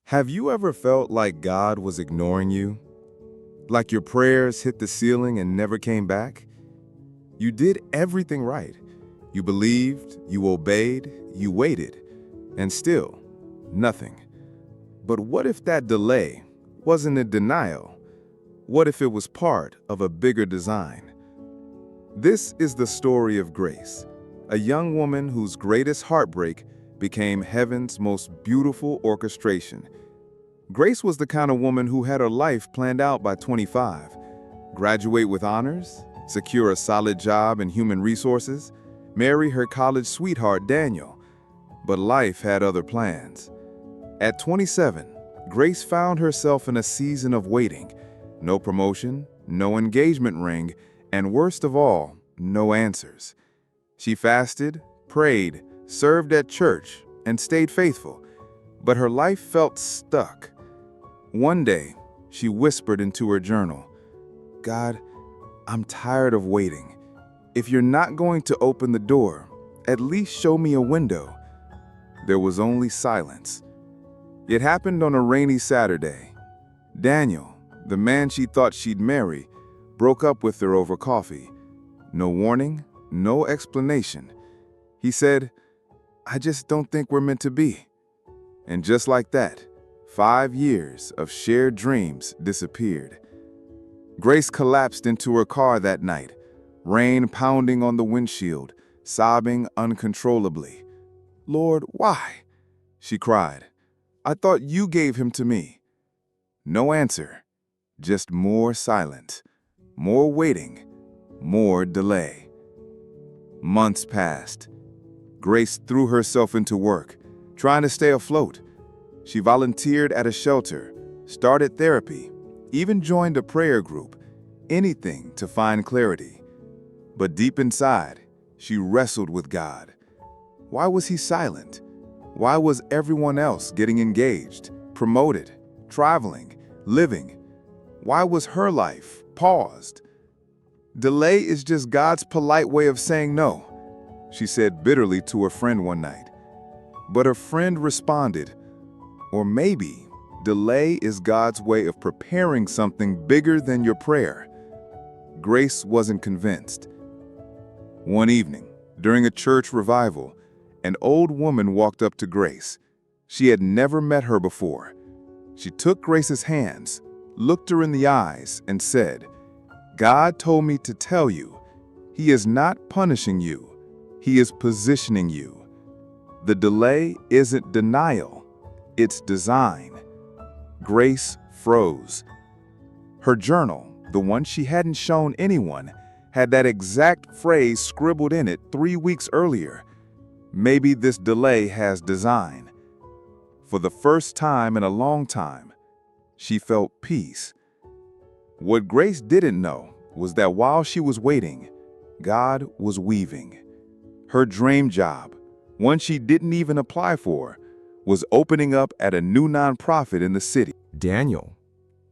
Have you ever felt like God was ignoring you? Like your prayers hit the ceiling and never came back? You did everything right. You believed, you obeyed, you waited, and still, nothing. But what if that delay wasn't a denial? What if it was part of a bigger design? This is the story of Grace, a young woman whose greatest heartbreak became heaven's most beautiful orchestration. Grace was the kind of woman who had her life planned out by 25. Graduate with honors, secure a solid job in human resources, marry her college sweetheart Daniel. But life had other plans. At 27, Grace found herself in a season of waiting. No promotion, no engagement ring, and worst of all, no answers. She fasted, prayed, served at church, and stayed faithful. But her life felt stuck. One day, she whispered into her journal, "God, I'm tired of waiting. If you're not going to open the door, at least show me a window." There was only silence. It happened on a rainy Saturday. Daniel, the man she thought she'd marry, broke up with her over coffee. No warning, no explanation. He said, "I just don't think we're meant to be." And just like that, 5 years of shared dreams disappeared. Grace collapsed into her car that night, rain pounding on the windshield, sobbing uncontrollably. "Lord, why?" she cried. "I thought you gave him to me." No answer, just more silence, more waiting, more delay. Months passed. Grace threw herself into work, trying to stay afloat. She volunteered at a shelter, started therapy, even joined a prayer group, anything to find clarity. But deep inside, she wrestled with God. Why was he silent? Why was everyone else getting engaged, promoted, traveling, living? Why was her life paused? "Delay is just God's polite way of saying no," she said bitterly to her friend one night. But her friend responded, "Or maybe delay is God's way of preparing something bigger than your prayer." Grace wasn't convinced. One evening, during a church revival, an old woman walked up to Grace. She had never met her before. She took Grace's hands, looked her in the eyes, and said, "God told me to tell you, He is not punishing you, He is positioning you. The delay isn't denial, it's design." Grace froze. Her journal, the one she hadn't shown anyone, had that exact phrase scribbled in it 3 weeks earlier. Maybe this delay has design. For the first time in a long time, she felt peace. What Grace didn't know was that while she was waiting, God was weaving. Her dream job, one she didn't even apply for, was opening up at a new nonprofit in the city. Daniel.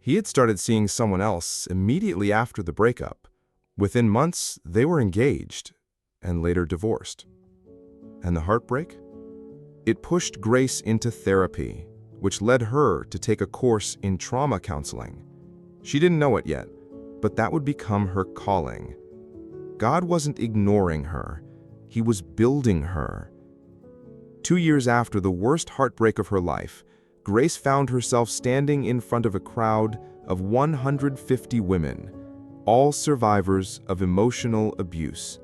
He had started seeing someone else immediately after the breakup. Within months, they were engaged and later divorced. And the heartbreak? It pushed Grace into therapy, which led her to take a course in trauma counseling. She didn't know it yet, but that would become her calling. God wasn't ignoring her. He was building her. 2 years after the worst heartbreak of her life, Grace found herself standing in front of a crowd of 150 women, all survivors of emotional abuse.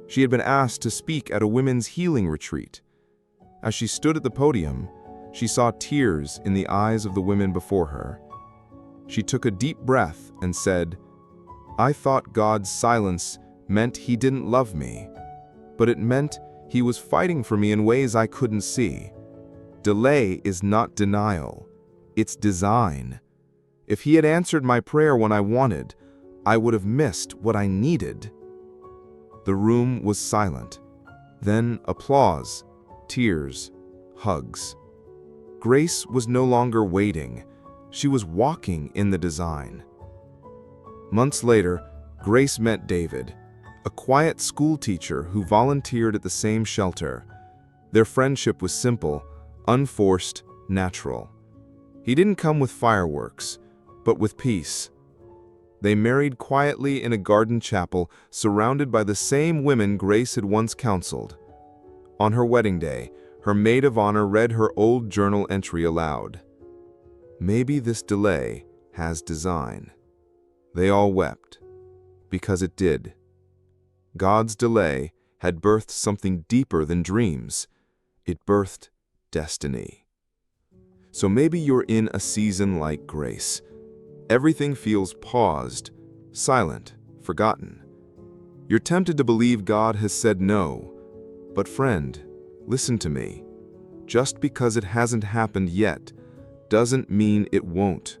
She had been asked to speak at a women's healing retreat. As she stood at the podium, she saw tears in the eyes of the women before her. She took a deep breath and said, "I thought God's silence meant He didn't love me, but it meant He was fighting for me in ways I couldn't see. Delay is not denial, it's design. If He had answered my prayer when I wanted, I would have missed what I needed." The room was silent. Then applause, tears, hugs. Grace was no longer waiting. She was walking in the design. Months later, Grace met David, a quiet school teacher who volunteered at the same shelter. Their friendship was simple, unforced, natural. He didn't come with fireworks, but with peace. They married quietly in a garden chapel, surrounded by the same women Grace had once counseled. On her wedding day, her maid of honor read her old journal entry aloud. "Maybe this delay has design." They all wept, because it did. God's delay had birthed something deeper than dreams. It birthed destiny. So maybe you're in a season like Grace. Everything feels paused, silent, forgotten. You're tempted to believe God has said no. But friend, listen to me. Just because it hasn't happened yet doesn't mean it won't.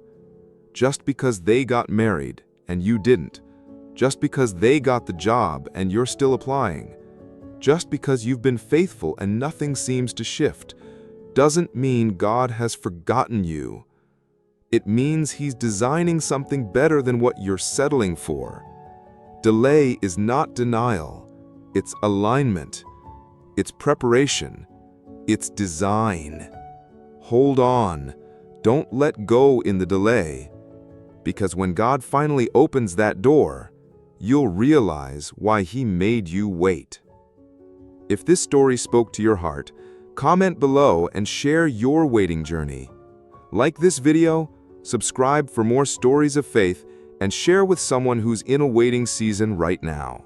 Just because they got married and you didn't, just because they got the job and you're still applying, just because you've been faithful and nothing seems to shift, doesn't mean God has forgotten you. It means He's designing something better than what you're settling for. Delay is not denial. It's alignment. It's preparation. It's design. Hold on. Don't let go in the delay. Because when God finally opens that door, you'll realize why He made you wait. If this story spoke to your heart, comment below and share your waiting journey. Like this video, subscribe for more stories of faith, and share with someone who's in a waiting season right now.